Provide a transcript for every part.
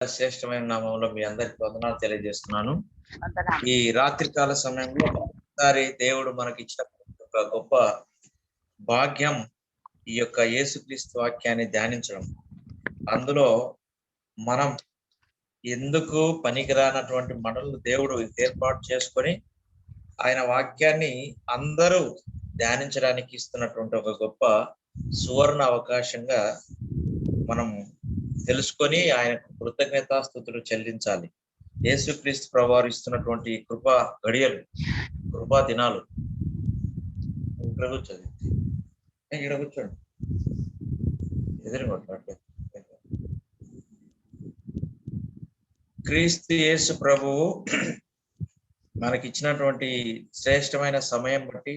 శ్రేష్టమైన నామంలో మీ అందరికి వందనాలు తెలియజేస్తున్నాను. ఈ రాత్రికాల సమయంలో ఒకసారి దేవుడు మనకి ఇచ్చిన ఒక గొప్ప భాగ్యం ఈ యొక్క యేసుక్రీస్తు వాక్యాన్ని ధ్యానించడం. అందులో మనం ఎందుకు పనికిరానటువంటి మనల్ని దేవుడు ఏర్పాటు చేసుకొని ఆయన వాక్యాన్ని అందరూ ధ్యానించడానికి ఇస్తున్నటువంటి ఒక గొప్ప సువర్ణ అవకాశంగా మనం తెలుసుకొని ఆయనకు కృతజ్ఞతాస్తుతులు చెల్లించాలి. యేసుక్రీస్తు ప్రభువారు ఇస్తున్నటువంటి కృపా గడియలు, కృపా దినాలు. ఇక్కడ కూర్చోండి, ఇక్కడ కూర్చోండి, ఎదురుగొట్టు. క్రీస్తు యేసు ప్రభువు మనకిచ్చినటువంటి శ్రేష్టమైన సమయం బట్టి,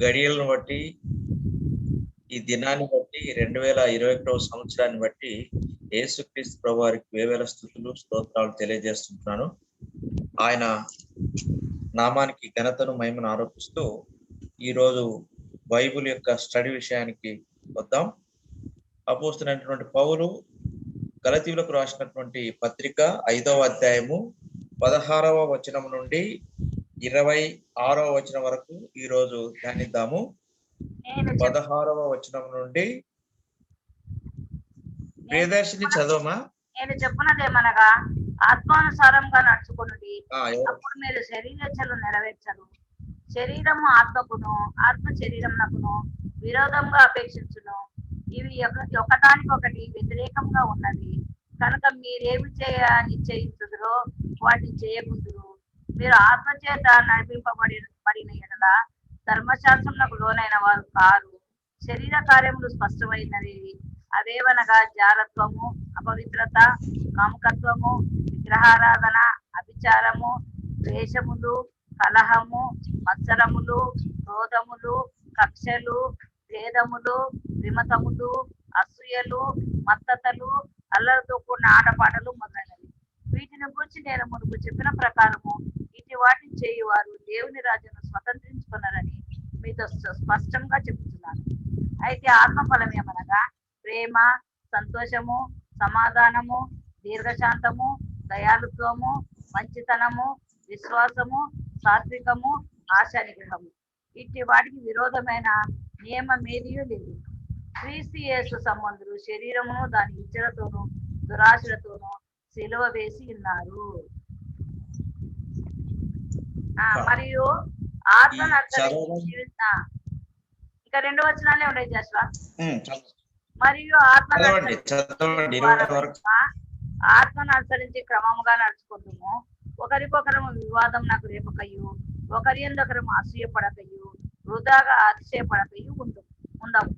గడియలను బట్టి, ఈ దినాన్ని బట్టి, 2021వ సంవత్సరాన్ని బట్టి యేసుక్రీస్తు ప్రభువారికి వేవేల స్తుతులు స్తోత్రాలు తెలియజేస్తుంటున్నాను. ఆయన నామానికి ఘనతను మహిమను ఆరోపిస్తూ ఈరోజు బైబిల్ యొక్క స్టడీ విషయానికి వద్దాం. అపోస్తులైనటువంటి పౌలు గలతీయులకు రాసినటువంటి పత్రిక 5వ అధ్యాయము 16వ వచనం నుండి 26వ వచనం వరకు ఈరోజు ధ్యానిద్దాము. 16వ వచనం నుండి ప్రియదర్శిని చదవమా. నేను చెప్పున్నదేమనగా ఆత్మానుసారంగా నడుచుకున్నది, అప్పుడు మీరు శరీరేచ్ఛలు నెరవేర్చరు. శరీరము ఆత్మకును, ఆత్మ శరీరమునకును విరోధంగా అపేక్షించును. ఇవి ఒకదానికొకటి వ్యతిరేకంగా ఉన్నది. కనుక మీరేమి నిశ్చయించుదురో వాటిని చేయకుందురు. మీరు ఆత్మచేత నడిపింపబడిన ఎడల ధర్మశాస్త్రములకు లోనైన వారు కారు. శరీర కార్యములు స్పష్టమైనవి. అవేవనగా జారత్వము, అపవిత్రత, కాముకత్వము, విగ్రహారాధన, అభిచారము, ద్వేషములు, కలహము, మత్సరములు, క్రోధములు, కక్షలు, భేదములు, విమతములు, అసూయలు, మత్తతలు, అల్లరితో కూడిన ఆటపాటలు మొదలైనవి. వీటిని గురించి నేను మునుపు చెప్పిన ప్రకారము ఇటు వాటిని చేయువారు దేవుని రాజ్యను స్వతంత్రించుకున్నారని మీతో స్పష్టంగా చెబుతున్నాను. అయితే ఆత్మఫలం ఏమనగా ప్రేమ, సంతోషము, సమాధానము, దీర్ఘశాంతము, దయాళుత్వము, మంచితనము, విశ్వాసము, సాత్వికము, ఆశానిగ్రహము. ఇట్టి వాటికి విరోధమైన నియమం ఏదియూ లేదు. క్రీస్తు యేసు సంబంధులు శరీరమును దాని ఇచ్చలతోనూ దురాశలతోనూ సిలువ వేసి ఉన్నారు. మరియు ఆత్మను ఇంకా 2 వచనాలే ఉన్నాయి జాషువా. మరియు ఆత్మను అనుసరించి క్రమముగా నడుచుకుంటాము. ఒకరికొకరము వివాదం నాకు రేపకయ్యు, ఒకరి ఎందుకరము అసూయపడకయ్యు, వృధాగా అతిశయపడకయ్యు ఉందాము.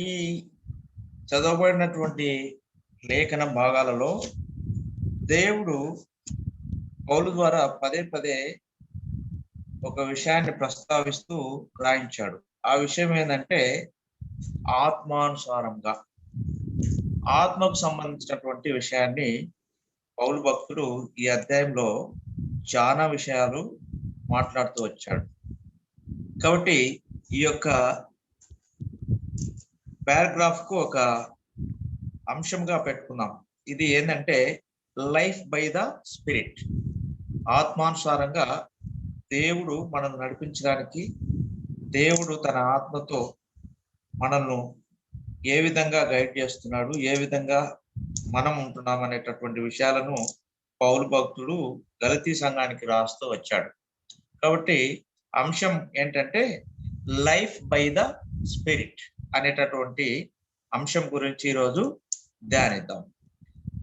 ఈ చదవబడినటువంటి లేఖన భాగాలలో దేవుడు పౌలు ద్వారా పదే పదే ఒక విషయాన్ని ప్రస్తావిస్తూ రాయించాడు. ఆ విషయం ఏంటంటే ఆత్మానుసారంగా, ఆత్మకు సంబంధించినటువంటి విషయాన్ని పౌలు భక్తుడు ఈ అధ్యాయంలో చాలా విషయాలు మాట్లాడుతూ వచ్చాడు. కాబట్టి ఈ యొక్క పారాగ్రాఫ్ కు ఒక అంశంగా పెట్టుకున్నాం. ఇది ఏంటంటే లైఫ్ బై ద స్పిరిట్. ఆత్మానుసారంగా దేవుడు మనల్ని నడిపించడానికి, దేవుడు తన ఆత్మతో మనల్ని ఏ విధంగా గైడ్ చేస్తున్నాడు, ఏ విధంగా మనం ఉంటున్నాం అనేటటువంటి విషయాలను పౌలు భక్తుడు గలతీ సంఘానికి రాస్తూ వచ్చాడు. కాబట్టి అంశం ఏంటంటే లైఫ్ బై ద స్పిరిట్ అనేటటువంటి అంశం గురించి ఈరోజు ధ్యానిద్దాం.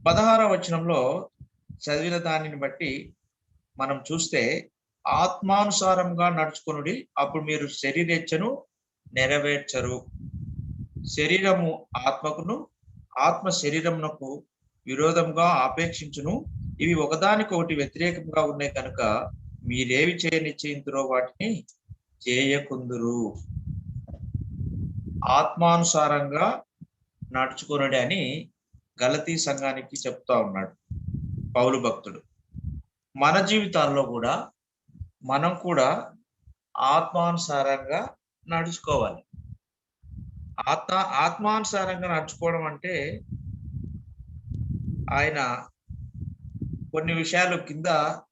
16వ వచనంలో చదివిన దానిని బట్టి మనం చూస్తే ఆత్మానుసారంగా నడుచుకొనుడి, అప్పుడు మీరు శరీరేచ్ఛను నెరవేర్చరు. శరీరము ఆత్మకును, ఆత్మ శరీరమునకు విరోధంగా ఆపేక్షించును. ఇవి ఒకదానికొకటి వ్యతిరేకంగా ఉన్నాయి కనుక మీరేవి నిశ్చయించురో వాటిని చేయకుందురు. ఆత్మానుసారంగా నడుచుకొనుడి అని గలతీ సంఘానికి చెప్తా ఉన్నాడు పౌలు భక్తుడు. మన జీవితాల్లో కూడా మనం కూడా ఆత్మానుసారంగా నడుచుకోవాలి. ఆత్మానుసారంగా నడుచుకోవడం అంటే ఆయన కొన్ని విషయాలు కింద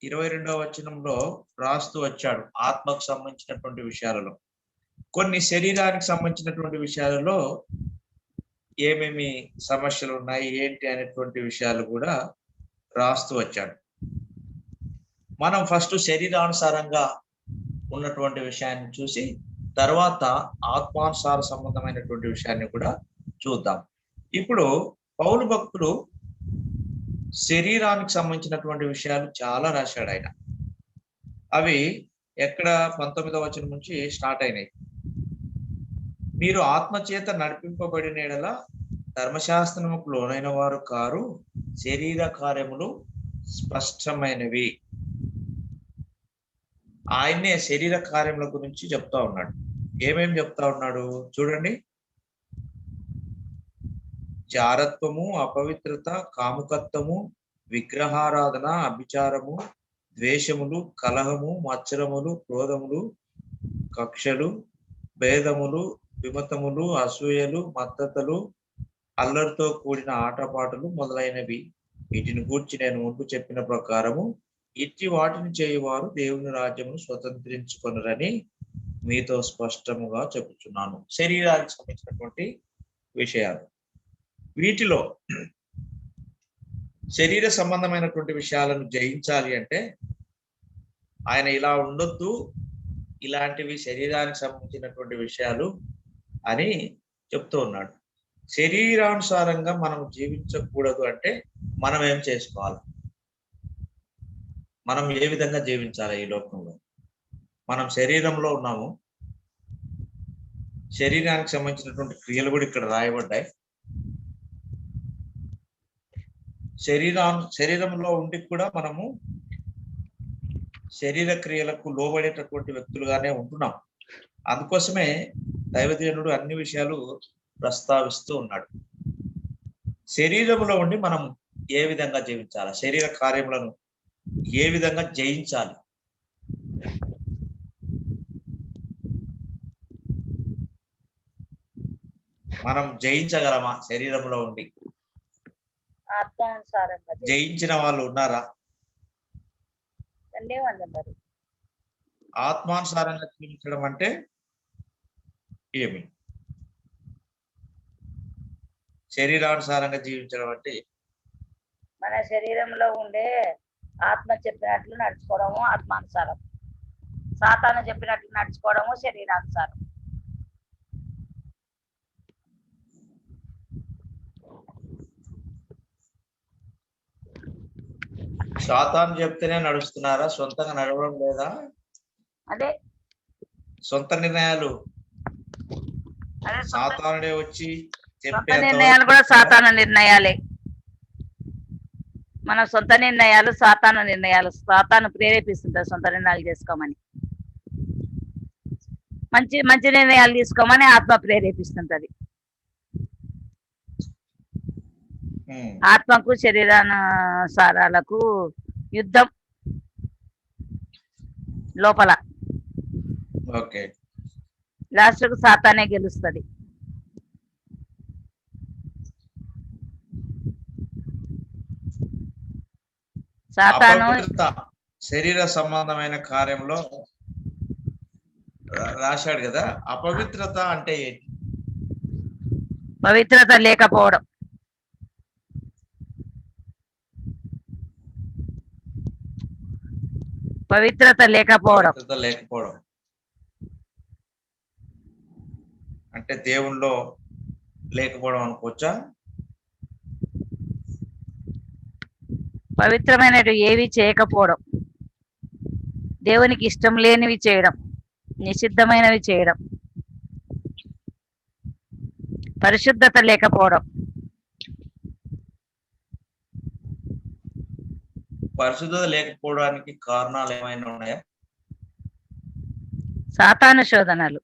22వ వచనంలో రాస్తూ వచ్చాడు. ఆత్మకు సంబంధించినటువంటి విషయాలలో కొన్ని శరీరానికి సంబంధించినటువంటి విషయాలలో ఏమేమి సమస్యలు ఉన్నాయి ఏంటి అనేటువంటి విషయాలు కూడా రాస్తూ వచ్చాడు. మనం ఫస్ట్ శరీరానుసారంగా ఉన్నటువంటి విషయాన్ని చూసి తర్వాత ఆత్మానుసార సంబంధమైనటువంటి విషయాన్ని కూడా చూద్దాం. ఇప్పుడు పౌలు భక్తుడు శరీరానికి సంబంధించినటువంటి విషయాలు చాలా రాశాడు ఆయన. అవి ఎక్కడ 19వ వచనం నుంచి స్టార్ట్ అయినాయి. మీరు ఆత్మచేత నడిపింపబడిన యెడల ధర్మశాస్త్రముకు లోనైన వారు కారు, శరీర కార్యములు స్పష్టమైనవి. ఆయన్నే శరీర కార్యముల గురించి చెప్తా ఉన్నాడు. ఏమేమి చెప్తా ఉన్నాడు చూడండి. జారత్వము, అపవిత్రత, కాముకత్వము, విగ్రహారాధన, అభిచారము, ద్వేషములు, కలహము, మత్సరములు, క్రోధములు, కక్షలు, భేదములు, విమతములు, అసూయలు, మత్తతలు, అల్లరితో కూడిన ఆటపాటలు మొదలైనవి. వీటిని గూర్చి నేను ముందు చెప్పిన ప్రకారము ఇట్టి వాటిని చేయువారు దేవుని రాజ్యమును స్వతంత్రించుకొనరని మీతో స్పష్టముగా చెప్పుచున్నాను. శరీరానికి సంబంధించినటువంటి విషయాలు. వీటిలో శరీర సంబంధమైనటువంటి విషయాలను జయించాలి అంటే ఆయన ఇలా ఉండొద్దు, ఇలాంటివి శరీరానికి సంబంధించినటువంటి విషయాలు అని చెప్తూ ఉన్నాడు. శరీరానుసారంగా మనం జీవించకూడదు అంటే మనం ఏం చేసుకోవాలి? మనం ఏ విధంగా జీవించాలి ఈ లోకంలో? మనం శరీరంలో ఉన్నాము. శరీరానికి సంబంధించినటువంటి క్రియలు కూడా ఇక్కడ రాయబడ్డాయి. శరీరంలో ఉండి కూడా మనము శరీర క్రియలకు లోబడేటటువంటి వ్యక్తులుగానే ఉంటున్నాం. అందుకోసమే దైవదేవుడు అన్ని విషయాలు ప్రస్తావిస్తూ ఉన్నాడు. శరీరంలో ఉండి మనం ఏ విధంగా జీవించాలి, శరీర కార్యములను ఏ విధంగా జయించాలి? మనం జయించగలమా శరీరంలో ఉండి? ఆత్మానుసారంగా జయించిన వాళ్ళు ఉన్నారా? ధన్యవాదాలు. ఆత్మానుసారంగా జీవించడం అంటే ఏమి? శరీరానుసారంగా జీవించడం అంటే మన శరీరంలో ఉండే ఆత్మ చెప్పినట్లు నడుచుకోవడము ఆత్మానుసారం, సాతాను చెప్పినట్లు నడుచుకోవడము శరీరానుసారం. సాతాను చెప్తేనే నడుస్తున్నారా? సొంతంగా నడవడం లేదా? అదే సొంత నిర్ణయాలు అదే సాతానుడే వచ్చి సొంత నిర్ణయాలు కూడా సాతాను నిర్ణయాలే. మన సొంత నిర్ణయాలు సాతాను నిర్ణయాలు. సాతాను ప్రేరేపిస్తుంటారు సొంత నిర్ణయాలు చేసుకోమని, మంచి మంచి నిర్ణయాలు తీసుకోమని ఆత్మ ప్రేరేపిస్తుంటది. ఆత్మకు శరీరానుసారాలకు యుద్ధం లోపల. ఓకే, లాస్ట్కు సాతానే గెలుస్తుంది. సాతాను శరీర సంబంధమైన కార్యంలో రాశాడు కదా. అపవిత్రత అంటే ఏంటి? పవిత్రత లేకపోవడం. పవిత్రత లేకపోవడం అంటే దేవుణ్ణిలో లేకపోవడం అనుకోవచ్చా? పవిత్రమైనవి ఏవి చేయకపోవడం, దేవునికి ఇష్టం లేనివి చేయడం, నిషిద్ధమైనవి చేయడం, పరిశుద్ధత లేకపోవడం. పరిశుద్ధత లేకపోవడానికి కారణాలు ఏమైనా ఉన్నాయా? సాతాను శోధనలు.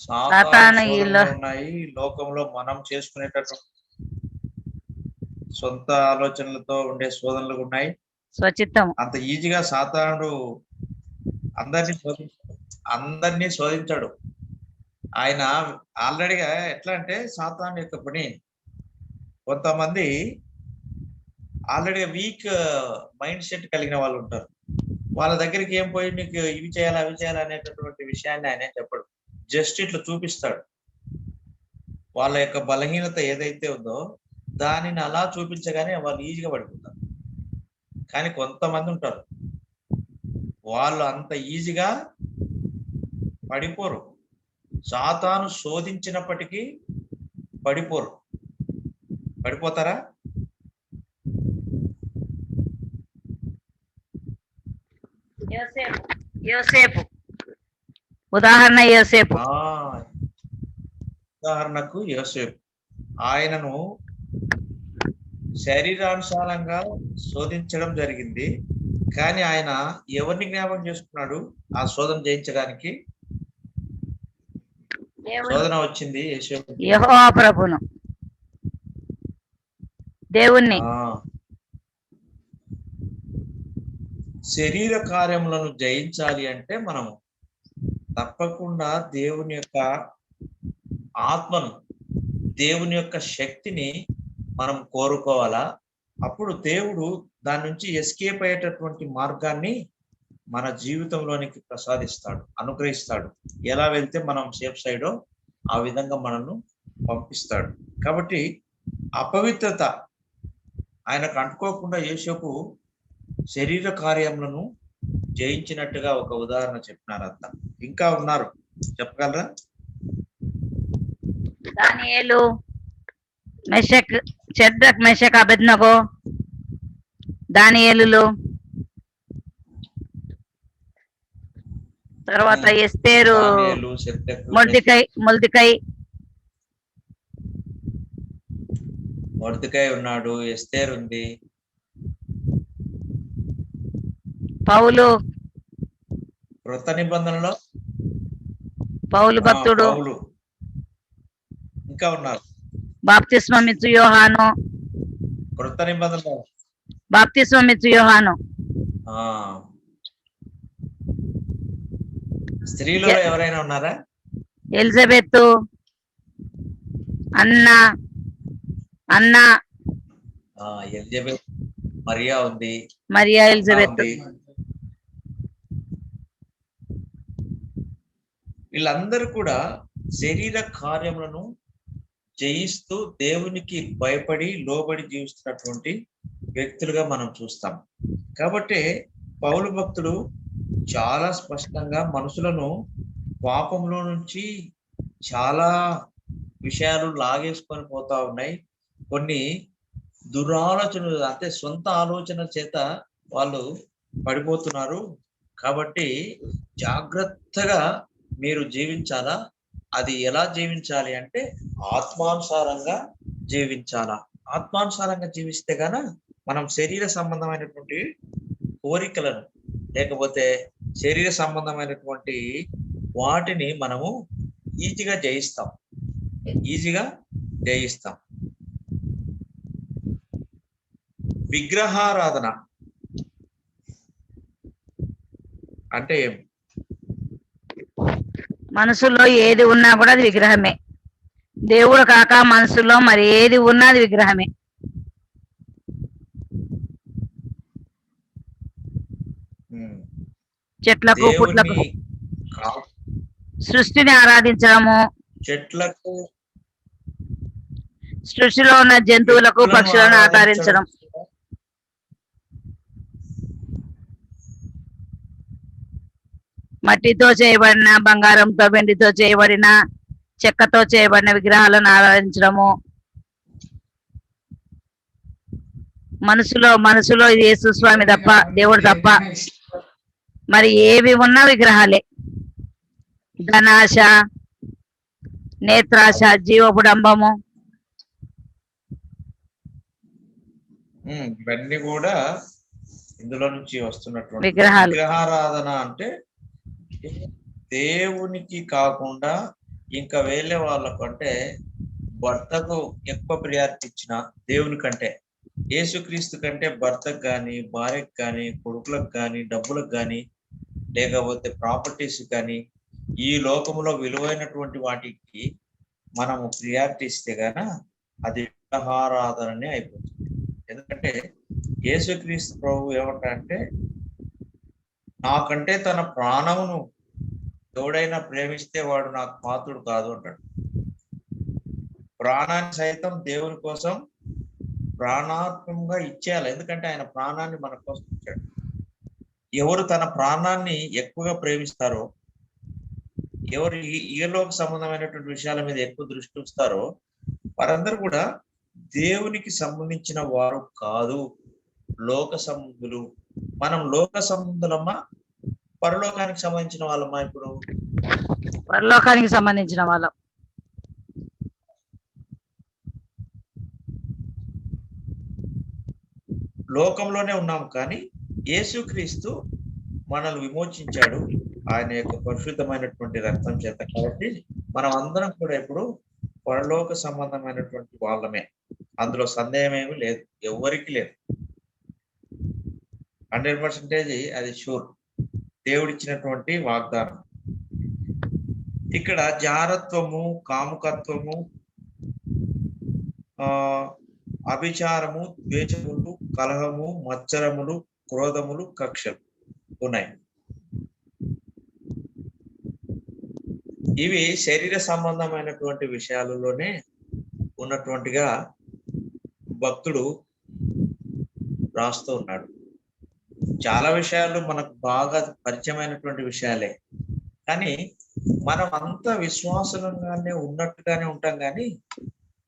సాతాను ఉన్నాయి లోకంలో. మనం చేసుకునేటటువంటి సొంత ఆలోచనలతో ఉండే శోధనలు ఉన్నాయి. స్వచిత్తము. అంత ఈజీగా సాతానుడు అందరినీ శోధించాడు. ఆయన ఆల్రెడీగా ఎట్లా అంటే సాతాను యొక్క పని, కొంతమంది ఆల్రెడీ వీక్ మైండ్ సెట్ కలిగిన వాళ్ళు ఉంటారు. వాళ్ళ దగ్గరికి ఏం పోయి నీకు ఇవి చేయాలి అవి చేయాలి అనేటటువంటి విషయాన్ని ఆయన చెప్పడు. జస్ట్ ఇట్లా చూపిస్తాడు. వాళ్ళ యొక్క బలహీనత ఏదైతే ఉందో దానిని అలా చూపించగానే వాళ్ళు ఈజీగా పడిపోతారు. కానీ కొంతమంది ఉంటారు, వాళ్ళు అంత ఈజీగా పడిపోరు. సాతాను శోధించినప్పటికీ పడిపోరు. పడిపోతారా? యోసేపు ఉదాహరణ యోసేపు. ఉదాహరణకు యోసేపు, ఆయనను శరీరానుసారంగా శోధించడం జరిగింది. కానీ ఆయన ఎవరిని జ్ఞాపకం చేసుకున్నాడు? ఆ శోధన జయించడానికి శోధన వచ్చింది యెహోవా ప్రభును, దేవుణ్ణి. శరీర కార్యములను జయించాలి అంటే మనం తప్పకుండా దేవుని యొక్క ఆత్మను, దేవుని యొక్క శక్తిని మనం కోరుకోవాలా. అప్పుడు దేవుడు దాని నుంచి ఎస్కేప్ అయ్యేటటువంటి మార్గాన్ని మన జీవితంలోనికి ప్రసాదిస్తాడు, అనుగ్రహిస్తాడు. ఎలా వెళ్తే మనం సేఫ్ సైడో ఆ విధంగా మనల్ని పంపిస్తాడు. కాబట్టి అపవిత్రత ఆయనకు అంటుకోకుండా యోసేపు శరీర కార్యములను జయించినట్టుగా ఒక ఉదాహరణ చెప్పినారంతా. ఇంకా ఉన్నారు, చెప్పగలరా? దానియేలు, మెషక్, షద్రక్, మెషక్, అబేద్నెగో, దానియేలులు, తర్వాత ఎస్తేరు, మొర్దెకై ఉన్నాడు, ఎస్తేర్ ఉంది, పౌలు, కృత నిబంధనలో పౌలు భక్తుడు, ఇంకా ఉన్నారు. బాప్తిస్మం ఇచ్చు యోహాను, కృత నిబంధనలో బాప్తిస్మం ఇచ్చు యోహాను. స్త్రీలో ఎవరైనా ఉన్నారా? ఎలిజబెత్, అన్నా, ఎలిజబెత్, మరియా ఉంది, మరియా, ఎలిజబెత్. వీళ్ళందరూ కూడా శరీర కార్యములను జయిస్తూ దేవునికి భయపడి లోబడి జీవిస్తున్నటువంటి వ్యక్తులుగా మనం చూస్తాం. కాబట్టి పౌలు భక్తుడు చాలా స్పష్టంగా మనుషులను పాపంలో నుంచి చాలా విషయాలు లాగేసుకొని పోతా ఉన్నాయి. కొన్ని దురాలోచనలు, అంటే సొంత ఆలోచన చేత వాళ్ళు పడిపోతున్నారు. కాబట్టి జాగ్రత్తగా మీరు జీవించాలా. అది ఎలా జీవించాలి అంటే ఆత్మానుసారంగా జీవించాలా. ఆత్మానుసారంగా జీవిస్తే గాన మనం శరీర సంబంధమైనటువంటి కోరికలను, లేకపోతే శరీర సంబంధమైనటువంటి వాటిని మనము ఈజీగా జయిస్తాం. విగ్రహారాధన అంటే మనసులో ఏది ఉన్నా కూడా అది విగ్రహమే. దేవుడు కాక మనసులో మరి ఏది ఉన్నా అది విగ్రహమే. చెట్లకు, పుట్లకు, సృష్టిని ఆరాధించడము, చెట్లకు, సృష్టిలో ఉన్న జంతువులకు, పక్షులను ఆరాధించడం, మట్టితో చేయబడిన, బంగారంతో, వెండితో చేయబడిన, చెక్కతో చేయబడిన విగ్రహాలను ఆరాధించడము, మనసులో యేసు స్వామి తప్ప, దేవుడు తప్ప మరి ఏవి ఉన్నా విగ్రహాలే. ధనాశ, నేత్రాశ, జీవపుడంబము, ఇవన్నీ కూడా ఇందులో నుంచి వస్తున్నటువంటి విగ్రహారాధన. అంటే దేవునికి కాకుండా ఇంకా వేరే వాళ్ళకు, అంటే భర్తకు ఎక్కువ ప్రియారిటీ ఇచ్చిన దేవుని కంటే యేసుక్రీస్తు కంటే భర్తకు కానీ, భార్యకు కానీ, కొడుకులకు కానీ, డబ్బులకు కానీ, లేకపోతే ప్రాపర్టీస్ కానీ, ఈ లోకంలో విలువైనటువంటి వాటికి మనము ప్రియారిటీ ఇస్తే గాన అది విగ్రహారాధననే అయిపోతుంది. ఎందుకంటే యేసుక్రీస్తు ప్రభు ఏమంటారంటే, నాకంటే తన ప్రాణమును ఎవడైనా ప్రేమిస్తే వాడు నాకు పాత్రుడు కాదు అంటాడు. ప్రాణాన్ని సైతం దేవుని కోసం ప్రాణాత్మకంగా ఇచ్చేయాలి. ఎందుకంటే ఆయన ప్రాణాన్ని మన కోసం ఇచ్చాడు. ఎవరు తన ప్రాణాన్ని ఎక్కువగా ప్రేమిస్తారో, ఎవరు ఈలోక సంబంధమైనటువంటి విషయాల మీద ఎక్కువ దృష్టి ఉంచుతారో వారందరూ కూడా దేవునికి సంబంధించిన వారు కాదు, లోక సంబంధులు. మనం లోక సంబంధులమ్మా, పరలోకానికి సంబంధించిన వాళ్ళమ్మా? ఇప్పుడు పరలోకానికి సంబంధించిన వాళ్ళం. లోకంలోనే ఉన్నాము, కానీ యేసుక్రీస్తు మనల్ని విమోచించాడు ఆయన యొక్క పరిశుద్ధమైనటువంటి రక్తం చేత. కాబట్టి మనం అందరం కూడా ఇప్పుడు పరలోక సంబంధమైనటువంటి వాళ్ళమే, అందులో సందేహం ఏమీ లేదు, ఎవరికి లేదు. 100% అది షూర్, దేవుడిచ్చినటువంటి వాగ్దానం. ఇక్కడ జారత్వము, కాముకత్వము, అభిచారము, ద్వేషములు, కలహము, మత్సరములు, క్రోధములు, కక్షలు ఉన్నాయి. ఇవి శరీర సంబంధమైనటువంటి విషయాలలోనే ఉన్నటువంటిగా భక్తుడు రాస్తూ ఉన్నాడు. చాలా విషయాలు మనకు బాగా పరిచయమైనటువంటి విషయాలే, కానీ మనం అంత విశ్వాసంగానే ఉన్నట్టుగానే ఉంటాం, కానీ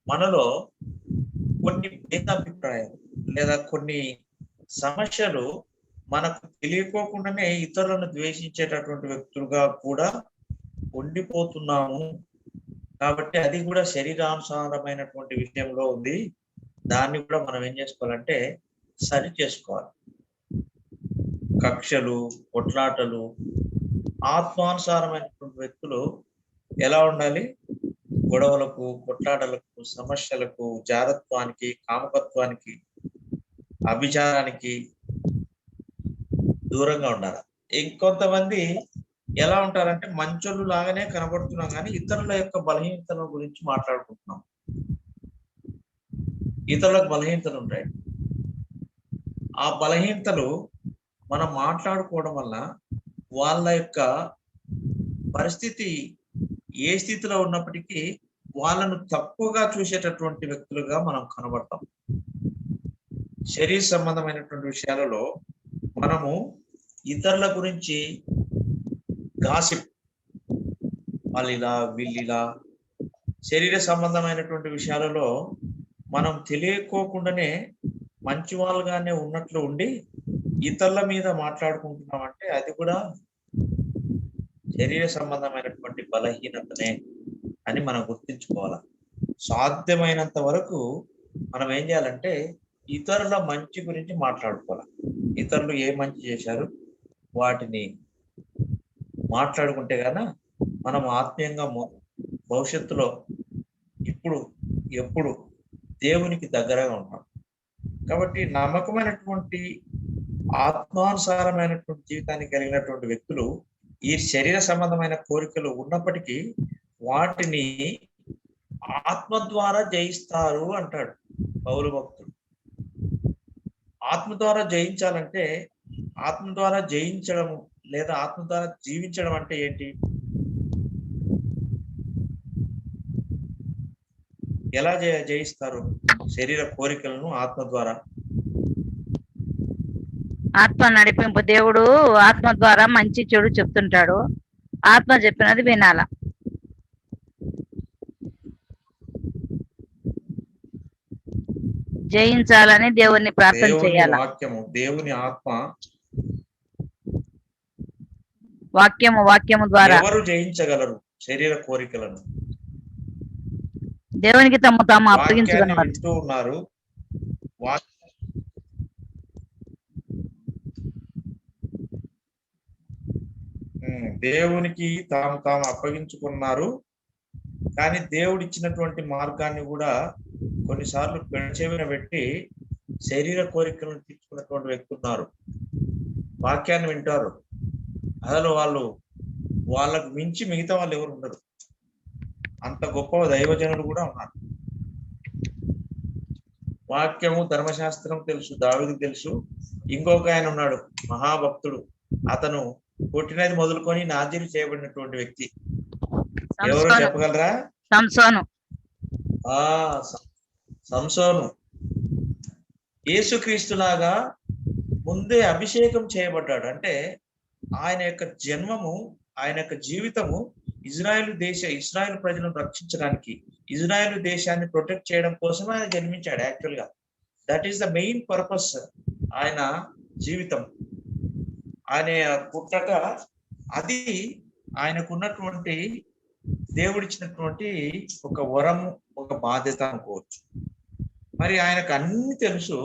మనలో కొన్ని భేదాభిప్రాయాలు లేదా కొన్ని సమస్యలు మనకు తెలియకోకుండానే ఇతరులను ద్వేషించేటటువంటి వ్యక్తులుగా కూడా ఉండిపోతున్నాము. కాబట్టి అది కూడా శరీరానుసారమైనటువంటి విషయంలో ఉంది. దాన్ని కూడా మనం ఏం చేసుకోవాలంటే సరి చేసుకోవాలి. కక్షలు, కొట్లాటలు, ఆత్మానుసారమైనటువంటి వ్యక్తులు ఎలా ఉండాలి? గొడవలకు, కొట్లాటలకు, సమస్యలకు, జారత్వానికి, కామకత్వానికి, అభిచారానికి దూరంగా ఉండాలి. ఇంకొంతమంది ఎలా ఉంటారంటే మంచోళ్ళు లాగానే కనబడుతున్నాం, కానీ ఇతరుల యొక్క బలహీనతల గురించి మాట్లాడుకుంటున్నాం. ఇతరులకు బలహీనతలు ఉంటాయి. ఆ బలహీనతలు మనం మాట్లాడుకోవడం వల్ల వాళ్ళ యొక్క పరిస్థితి ఏ స్థితిలో ఉన్నప్పటికీ వాళ్ళను తక్కువగా చూసేటటువంటి వ్యక్తులుగా మనం కనబడతాం. శరీర సంబంధమైనటువంటి విషయాలలో మనము ఇతరుల గురించి గాసిప్, వాళ్ళిలా వీళ్ళిలా, శరీర సంబంధమైనటువంటి విషయాలలో మనం తెలియకోకుండానే మంచి వాళ్ళుగానే ఉన్నట్లు ఉండి ఇతరుల మీద మాట్లాడుకుంటున్నామంటే అది కూడా శరీర సంబంధమైనటువంటి బలహీనతనే అని మనం గుర్తించుకోవాలి. సాధ్యమైనంత వరకు మనం ఏం చేయాలంటే ఇతరుల మంచి గురించి మాట్లాడుకోవాలి. ఇతరులు ఏ మంచి చేశారు వాటిని మాట్లాడుకుంటే గాన మనం ఆత్మీయంగా భవిష్యత్తులో ఇప్పుడు ఎప్పుడు దేవునికి దగ్గరగా ఉంటాం. కాబట్టి నమ్మకమైనటువంటి ఆత్మానుసారమైనటువంటి జీవితాన్ని కలిగినటువంటి వ్యక్తులు ఈ శరీర సంబంధమైన కోరికలు ఉన్నప్పటికీ వాటిని ఆత్మ ద్వారా జయిస్తారు అంటాడు పౌలు భక్తుడు. ఆత్మ ద్వారా జయించాలంటే, ఆత్మ ద్వారా జయించడం లేదా ఆత్మ ద్వారా జీవించడం అంటే ఏంటి? ఎలా జయిస్తారు శరీర కోరికలను ఆత్మ ద్వారా? ఆత్మ నడిపింపు. దేవుడు ఆత్మ ద్వారా మంచి చెడు చెప్తుంటాడు, ఆత్మ చెప్పినది వినాల. జయించాలని దేవుణ్ణి ప్రార్థన చేయాలి. వాక్యము, దేవుని ఆత్మ, వాక్యము ద్వారా ఎవరు జయించగలరు శరీర కోరికలను? దేవునికి తాము అప్పగించగలరు. ఉన్నారు. దేవునికి తాము అప్పగించుకున్నారు, కానీ దేవుడు ఇచ్చినటువంటి మార్గాన్ని కూడా కొన్నిసార్లు పెడచెవిన పెట్టి శరీర కోరికలను తీర్చుకున్నటువంటి వ్యక్తులు ఉన్నారు. వాక్యాన్ని వింటారు, అసలు వాళ్ళకు మించి మిగతా వాళ్ళు ఎవరు ఉండరు. అంత గొప్ప దైవజనులు కూడా ఉన్నారు. వాక్యము ధర్మశాస్త్రం తెలుసు, దావీదుకు తెలుసు. ఇంకొక ఆయన ఉన్నాడు, మహాభక్తుడు. అతను పుట్టినది మొదలుకొని నాజీరు చేయబడినటువంటి వ్యక్తి. ఎవరు చెప్పగలరా? సంసోను. సంసోను యేసుక్రీస్తులాగా ముందే అభిషేకం చేయబడ్డాడు. అంటే ఆయన యొక్క జన్మము, ఆయన యొక్క జీవితము ఇజ్రాయెల్ ప్రజలను రక్షించడానికి, ఇజ్రాయెల్ దేశాన్ని ప్రొటెక్ట్ చేయడం కోసం ఆయన జన్మించాడు. యాక్చువల్ గా that is the main purpose. ఆయన జీవితం, ఆయన పుట్టక, అది ఆయనకున్నటువంటి దేవుడిచ్చినటువంటి ఒక వరము, ఒక బాధ్యత అనుకోవచ్చు. మరి ఆయనకు అన్ని తెలుసు,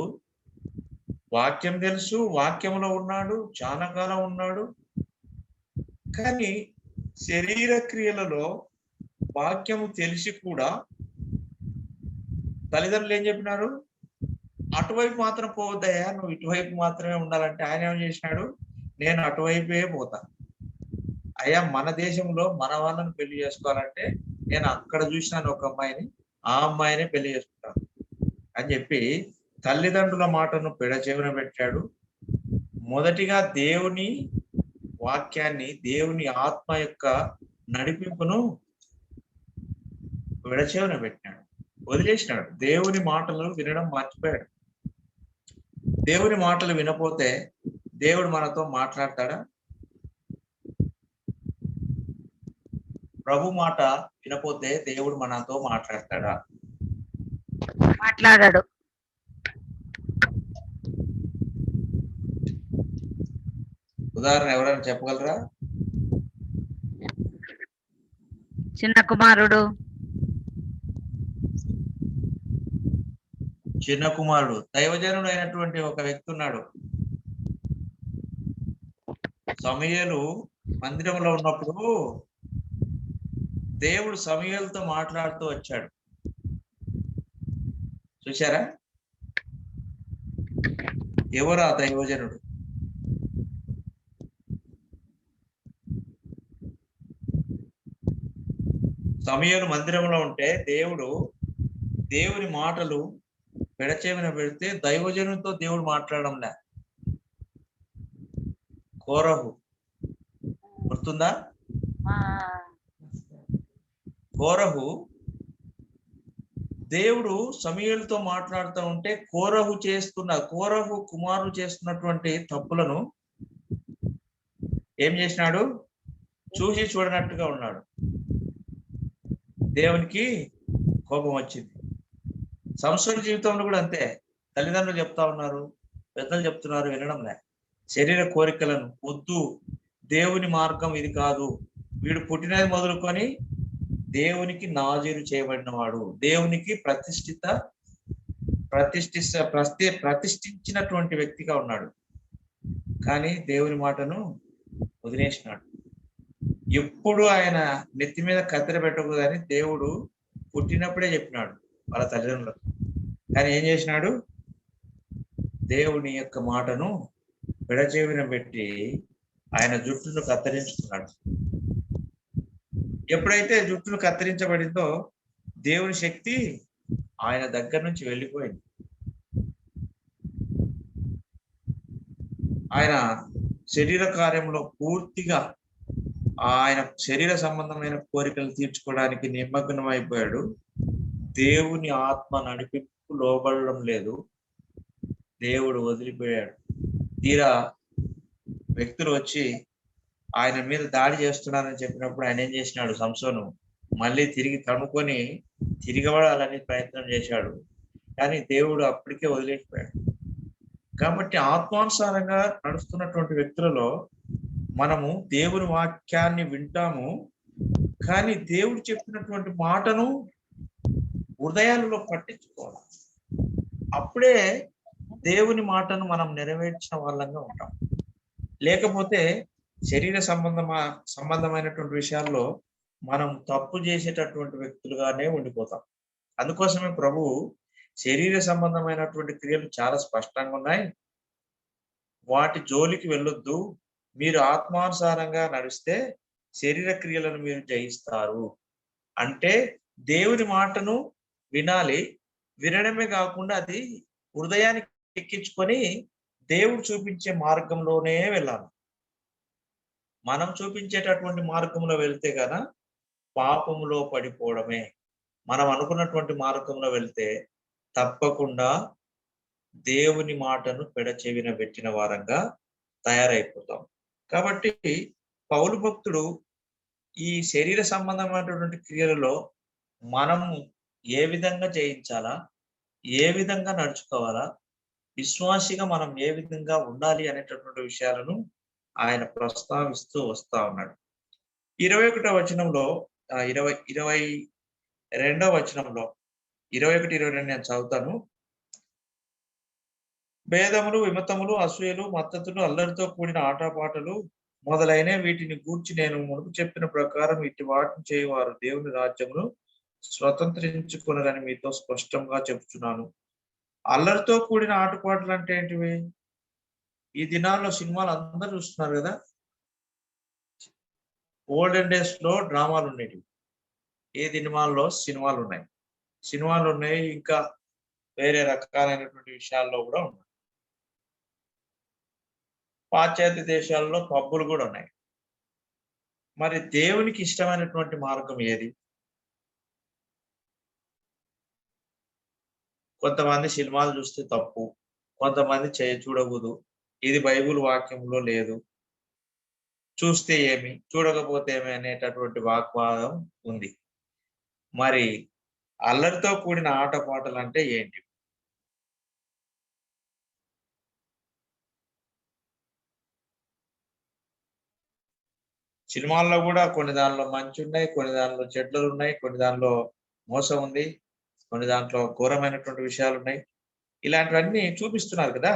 వాక్యం తెలుసు, వాక్యంలో ఉన్నాడు, చాలా కాలం ఉన్నాడు. కానీ శరీర క్రియలలో వాక్యము తెలిసి కూడా తల్లిదండ్రులు ఏం చెప్పినారు? అటువైపు మాత్రం పోవద్దయ్యా, నువ్వు ఇటువైపు మాత్రమే ఉండాలంటే ఆయన ఏం చేసినాడు? నేను అటువైపే పోతా అయ్యా, మన దేశంలో మన వాళ్ళని పెళ్లి చేసుకోవాలంటే నేను అక్కడ చూసినాను ఒక అమ్మాయిని, ఆ అమ్మాయిని పెళ్లి చేసుకుంటాను అని చెప్పి తల్లిదండ్రుల మాటను పెడచెవిన పెట్టాడు. మొదటిగా దేవుని వాక్యాన్ని, దేవుని ఆత్మ యొక్క నడిపింపును విడచెవిన పెట్టినాడు, వదిలేసినాడు. దేవుని మాటలు వినడం మర్చిపోయాడు. దేవుని మాటలు వినపోతే దేవుడు మనతో మాట్లాడతాడా? ప్రభు మాట వినపోతే దేవుడు మనతో మాట్లాడతాడా? మాట్లాడాడు. ఉదాహరణ ఎవరైనా చెప్పగలరా? చిన్న కుమారుడు దైవజనుడు అయినటువంటి ఒక వ్యక్తి ఉన్నాడు. సమూయేలు మందిరంలో ఉన్నప్పుడు దేవుడు సమూయేలుతో మాట్లాడుతూ వచ్చాడు. చూశారా? ఎవరు ఆ దైవజనుడు? సమూయేలు మందిరంలో ఉంటే దేవుని మాటలు పెడచెవిన పెడితే దైవజనుడితో దేవుడు మాట్లాడడంలే. కోరహు గుర్తుందా? కోరహు దేవుడు సమూయేలుతో మాట్లాడుతూ ఉంటే కోరహు కుమారులు చేస్తున్నటువంటి తప్పులను ఏం చేసినాడు? చూసి చూడనట్టుగా ఉన్నాడు. దేవునికి కోపం వచ్చింది. సంసోను జీవితంలో కూడా అంతే. తల్లిదండ్రులు చెప్తా ఉన్నారు, పెద్దలు చెప్తున్నారు, వినడంలే. శరీర కోరికలను వద్దు, దేవుని మార్గం ఇది కాదు. వీడు పుట్టినది మొదలుకొని దేవునికి నాజీరు చేయబడిన వాడు, దేవునికి ప్రతిష్ఠించినటువంటి వ్యక్తిగా ఉన్నాడు. కానీ దేవుని మాటను వదిలేసినాడు. ఎప్పుడు ఆయన నెత్తి మీద కత్తెర పెట్టకూడదని దేవుడు పుట్టినప్పుడే చెప్పినాడు వాళ్ళ తల్లిదండ్రులకు. కానీ ఏం చేసినాడు? దేవుని యొక్క మాటను పెడచెవిన పెట్టి ఆయన జుట్టును కత్తిరించుకున్నాడు. ఎప్పుడైతే జుట్టును కత్తిరించబడిందో దేవుని శక్తి ఆయన దగ్గర నుంచి వెళ్ళిపోయింది. ఆయన శరీర కార్యంలో పూర్తిగా ఆయన శరీర సంబంధమైన కోరికలు తీర్చుకోవడానికి నిమగ్నం అయిపోయాడు. దేవుని ఆత్మ నడిపింపు లోబడడం లేదు. దేవుడు వదిలిపోయాడు. తీరా వ్యక్తులు వచ్చి ఆయన మీద దాడి చేస్తున్నారని చెప్పినప్పుడు ఆయన ఏం చేసినాడు? సంసోను మళ్ళీ తిరిగి తనుకొని తిరగబడాలని ప్రయత్నం చేశాడు. కానీ దేవుడు అప్పటికే వదిలేసిపోయాడు. కాబట్టి ఆత్మానుసారంగా నడుస్తున్నటువంటి వ్యక్తులలో మనము దేవుని వాక్యాన్ని వింటాము, కానీ దేవుడు చెప్పినటువంటి మాటను హృదయాలలో పట్టించుకోవాలి. అప్పుడే దేవుని మాటను మనం నెరవేర్చిన వాళ్ళంగా ఉంటాం. లేకపోతే శరీర సంబంధమైనటువంటి విషయాల్లో మనం తప్పు చేసేటటువంటి వ్యక్తులుగానే ఉండిపోతాం. అందుకోసమే ప్రభు శరీర సంబంధమైనటువంటి క్రియలు చాలా స్పష్టంగా ఉన్నాయి. వాటి జోలికి వెళ్ళొద్దు. మీరు ఆత్మానుసారంగా నడిస్తే శరీర క్రియలను మీరు జయిస్తారు. అంటే దేవుని మాటను వినాలి. వినడమే కాకుండా అది హృదయానికి ఎక్కించుకొని దేవుడు చూపించే మార్గంలోనే వెళ్ళాలి. మనం చూపించేటటువంటి మార్గంలో వెళ్తే గన పాపములో పడిపోవడమే. మనం అనుకున్నటువంటి మార్గంలో వెళ్తే తప్పకుండా దేవుని మాటను పెడచెవిన పెట్టిన వారంగా తయారైపోతాం. కాబట్టి పౌలు భక్తుడు ఈ శరీర సంబంధమైనటువంటి క్రియలలో మనము ఏ విధంగా జయించాలా? ఏ విధంగా నడుచుకోవాలా? విశ్వాసిగా మనం ఏ విధంగా ఉండాలి అనేటటువంటి విషయాలను ఆయన ప్రస్తావిస్తూ వస్తా ఉన్నాడు. 21వ వచనంలో 22వ వచనంలో 21, 22 నేను చదువుతాను. భేదములు, విమతములు, అసూయలు, మత్తతులు, అల్లరితో కూడిన ఆటపాటలు మొదలైన వీటిని గూర్చి నేను మునుపు చెప్పిన ప్రకారం ఇట్టి వాటిని చేయవారు దేవుని రాజ్యమును స్వతంత్రించుకొనరని మీతో స్పష్టంగా చెప్తున్నాను. అల్లరితో కూడిన ఆటపాటలు అంటే ఏంటివి? ఈ దినాల్లో సినిమాలు అందరూ చూస్తున్నారు కదా. ఓల్డెన్ డేస్ లో డ్రామాలు ఉండేవి. ఈ దినాల్లో సినిమాలు ఉన్నాయి. ఇంకా వేరే రకాలైనటువంటి విషయాల్లో కూడా ఉన్నాయి. పాశ్చాత్య దేశాల్లో పబ్బులు కూడా ఉన్నాయి. మరి దేవునికి ఇష్టమైనటువంటి మార్గం ఏది? కొంతమంది సినిమాలు చూస్తే తప్పు, కొంతమంది చూడకూడదు, ఇది బైబిల్ వాక్యంలో లేదు, చూస్తే ఏమి చూడకపోతే ఏమి అనేటటువంటి వాగ్వాదం ఉంది. మరి అల్లరితో కూడిన ఆటపాటలు అంటే ఏంటి? సినిమాల్లో కూడా కొన్ని దానిలో మంచి ఉన్నాయి, కొన్ని దానిలో చెడ్డలు ఉన్నాయి, కొన్ని దానిలో మోసం ఉంది, కొన్ని దాంట్లో ఘోరమైనటువంటి విషయాలు ఉన్నాయి. ఇలాంటివన్నీ చూపిస్తున్నారు కదా.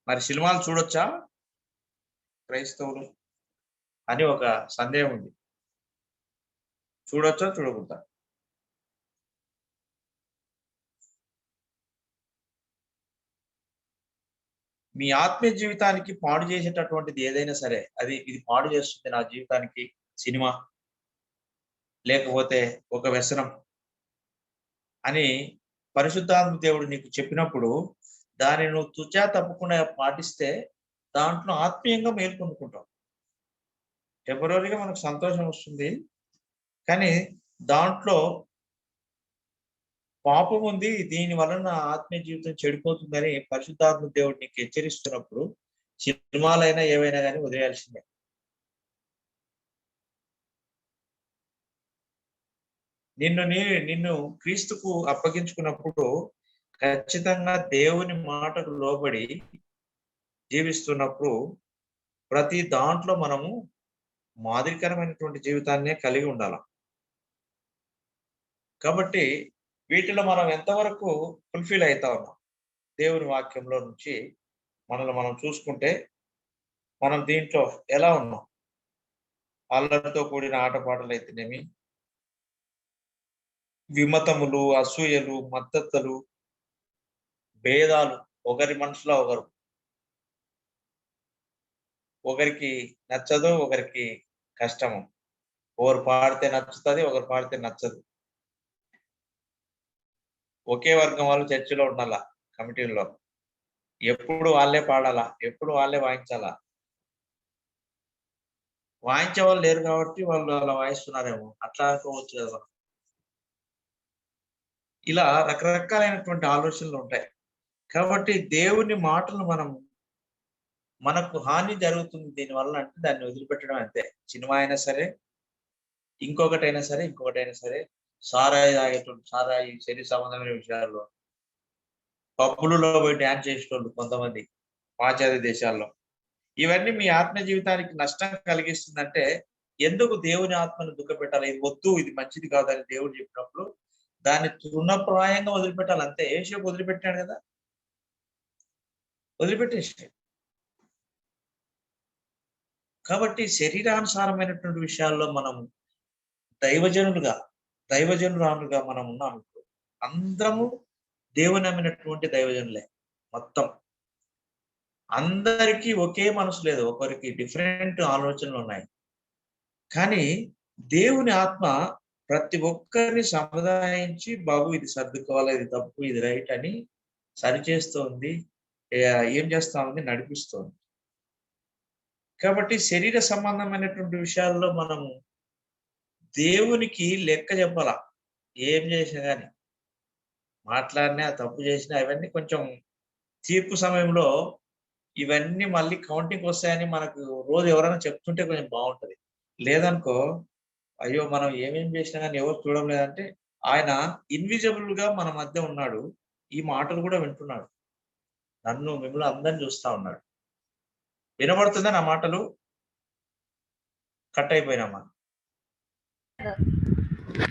మరి సినిమాలు చూడొచ్చా క్రైస్తవులు అని ఒక సందేహం ఉంది. చూడొచ్చా, చూడకూడదా? మీ ఆత్మీయ జీవితానికి పాడు చేసేటటువంటిది ఏదైనా సరే, ఇది పాడు చేస్తుంది నా జీవితానికి సినిమా, లేకపోతే ఒక వ్యసనం అని పరిశుద్ధాత్మ దేవుడు నీకు చెప్పినప్పుడు దాన్ని నువ్వు తుచా తప్పకుండా పాటిస్తే దాంట్లో ఆత్మీయంగా మేలు పొందుకుంటావు. టెంపరరీగా మనకు సంతోషం వస్తుంది, కానీ దాంట్లో పాపం ఉంది, దీని వలన ఆత్మీయ జీవితం చెడిపోతుందని పరిశుద్ధాత్మ దేవుడు నీకు హెచ్చరిస్తున్నప్పుడు సినిమాలైనా ఏవైనా కానీ వదిలేయాల్సిందే. నిన్ను క్రీస్తుకు అప్పగించుకున్నప్పుడు ఖచ్చితంగా దేవుని మాటకు లోబడి జీవిస్తున్నప్పుడు ప్రతి దాంట్లో మనము మాదిరికరమైనటువంటి జీవితాన్నే కలిగి ఉండాలి. కాబట్టి వీటిలో మనం ఎంతవరకు ఫుల్ఫిల్ అవుతా ఉన్నాం దేవుని వాక్యంలో నుంచి మనల్ని మనం చూసుకుంటే మనం దీంట్లో ఎలా ఉన్నాం? అల్లరితో కూడిన ఆటపాటలు అయితేనేమి, విమతములు, అసూయలు, మద్దతులు, భేదాలు, ఒకరి మనసులో ఒకరికి నచ్చదు, ఒకరికి కష్టము. ఒకరు పాడితే నచ్చుతుంది, ఒకరు పాడితే నచ్చదు. ఒకే వర్గం వాళ్ళు చర్చిలో ఉండాలా, కమిటీల్లో ఎప్పుడు వాళ్ళే పాడాలా, ఎప్పుడు వాళ్ళే వాయించాలా. వాయించే వాళ్ళు లేరు కాబట్టి వాళ్ళు అలా వాయిస్తున్నారేమో, అట్లా అనుకోవచ్చు కదా. ఇలా రకరకాలైనటువంటి ఆలోచనలు ఉంటాయి. కాబట్టి దేవుని మాటలు మనకు హాని జరుగుతుంది దీనివల్ల అంటే దాన్ని వదిలిపెట్టడం అంతే. సినిమా అయినా సరే, ఇంకొకటైనా సరే, సారాయి శరీర సంబంధమైన విషయాల్లో, పబ్బులలో పోయి డ్యాన్స్ చేసేటోళ్ళు కొంతమంది పాశ్చాత్య దేశాల్లో. ఇవన్నీ మీ ఆత్మ జీవితానికి నష్టం కలిగిస్తుందంటే ఎందుకు దేవుని ఆత్మను దుఃఖపెట్టాలి? ఇది వద్దు, ఇది మంచిది కాదని దేవుడు చెప్పినప్పుడు దాన్ని తృణప్రాయంగా వదిలిపెట్టాలి అంతే. యేషోబు వదిలిపెట్టాడు కదా, వదిలిపెట్టేసి. కాబట్టి శరీరానుసారమైనటువంటి విషయాల్లో మనం దైవజనులుగా దైవజనురాలుగా మనం ఉన్నాం ఇప్పుడు. అందరము దేవుని నమ్మినటువంటి దైవజనులే మొత్తం. అందరికీ ఒకే మనసు లేదు. ఒకరికి డిఫరెంట్ ఆలోచనలు ఉన్నాయి. కానీ దేవుని ఆత్మ ప్రతి ఒక్కరిని సముదాయించి, బాబు ఇది సర్దుకోవాలి, ఇది తప్పు, ఇది రైట్ అని సరిచేస్తోంది. ఏం చేస్తా ఉంది? నడిపిస్తోంది. కాబట్టి శరీర సంబంధమైనటువంటి విషయాల్లో మనము దేవునికి లెక్క చెప్పాలా. ఏం చేసినా గాని. మాట్లాడినా, తప్పు చేసినా ఇవన్నీ కొంచెం తీర్పు సమయంలో ఇవన్నీ మళ్ళీ కౌంటింగ్‌కొస్తాయని మనకు రోజు ఎవరైనా చెప్తుంటే కొంచెం బావుంటది. లేదనుకో, అయ్యో! మనం ఏమేం చేసినా గాని ఎవరు చూడడం లేదంటే, ఆయన ఇన్విజిబుల్‌గా మన మధ్య ఉన్నాడు. ఈ మాటలు కూడా వింటున్నాడు. నన్ను, మిమ్మల్ని అందరిని చూస్తా ఉన్నాడు. వినబడుతుందా నా మాటలు? కట్ అయిపోయినామా?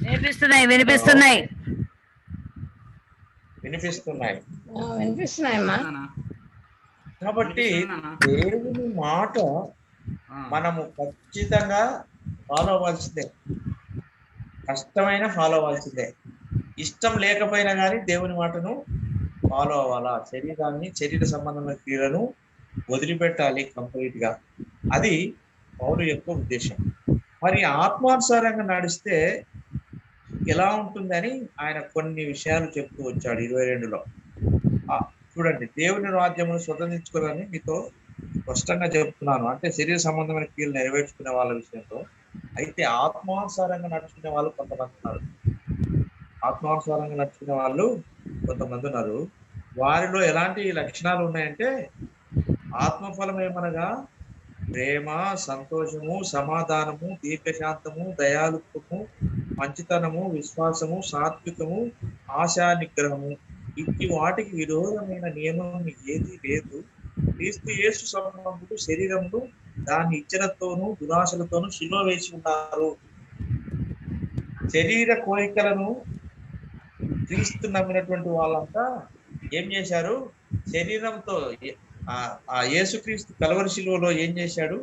వినిపిస్తున్నాయి, ఓకే. వినిపిస్తున్నాయి. వినిపిస్తున్నాయి. వినిపిస్తున్నాయమ్మా. కాబట్టి దేవుని మాట మనము ఖచ్చితంగా ఫాలో అవ్వాల్సిందే. కష్టమైన ఫాలో అవ్వాల్సిందే. ఇష్టం లేకపోయినా గాని దేవుని మాటను ఫాలో అవ్వాలా. శరీర సంబంధమైన క్రియలను వదిలిపెట్టాలి కంప్లీట్‌గా. అది పౌలు యొక్క ఉద్దేశం. మరి ఆత్మానుసారంగా నడిస్తే ఎలా ఉంటుందని ఆయన కొన్ని విషయాలు చెప్తూ వచ్చాడు 22లో. చూడండి, దేవుని రాజ్యమును స్వతంత్రించుకోవాలని మీతో స్పష్టంగా చెప్తున్నాను. అంటే శరీర సంబంధమైన క్రియలు నెరవేర్చుకునే వాళ్ళ విషయంలో. అయితే ఆత్మానుసారంగా నడుచుకునే వాళ్ళు కొంతమంది ఉన్నారు. ఆత్మానుసారంగా నడుచుకునే వాళ్ళు కొంతమంది ఉన్నారు. వారిలో ఎలాంటి లక్షణాలు ఉన్నాయంటే, ఆత్మఫలం ఏమనగా ప్రేమ, సంతోషము, సమాధానము, దీర్ఘశాంతము, దయాళుత్వము, మంచితనము, విశ్వాసము, సాత్వికము, ఆశా నిగ్రహము. ఇట్టి వాటికి విరోధమైన నియమం ఏదీ లేదు. క్రీస్తు యేసు సంబంధులు శరీరమును దాని ఇచ్చలతోనూ దురాశలతోనూ సిలువ వేసి ఉన్నారు. శరీర కోరికలను క్రీస్తు నమ్మినటువంటి వాళ్ళంతా ఏం చేశారు? శరీరంతో ఆ యేసుక్రీస్తు కలవరి శిలువలో ఏం చేశాడు?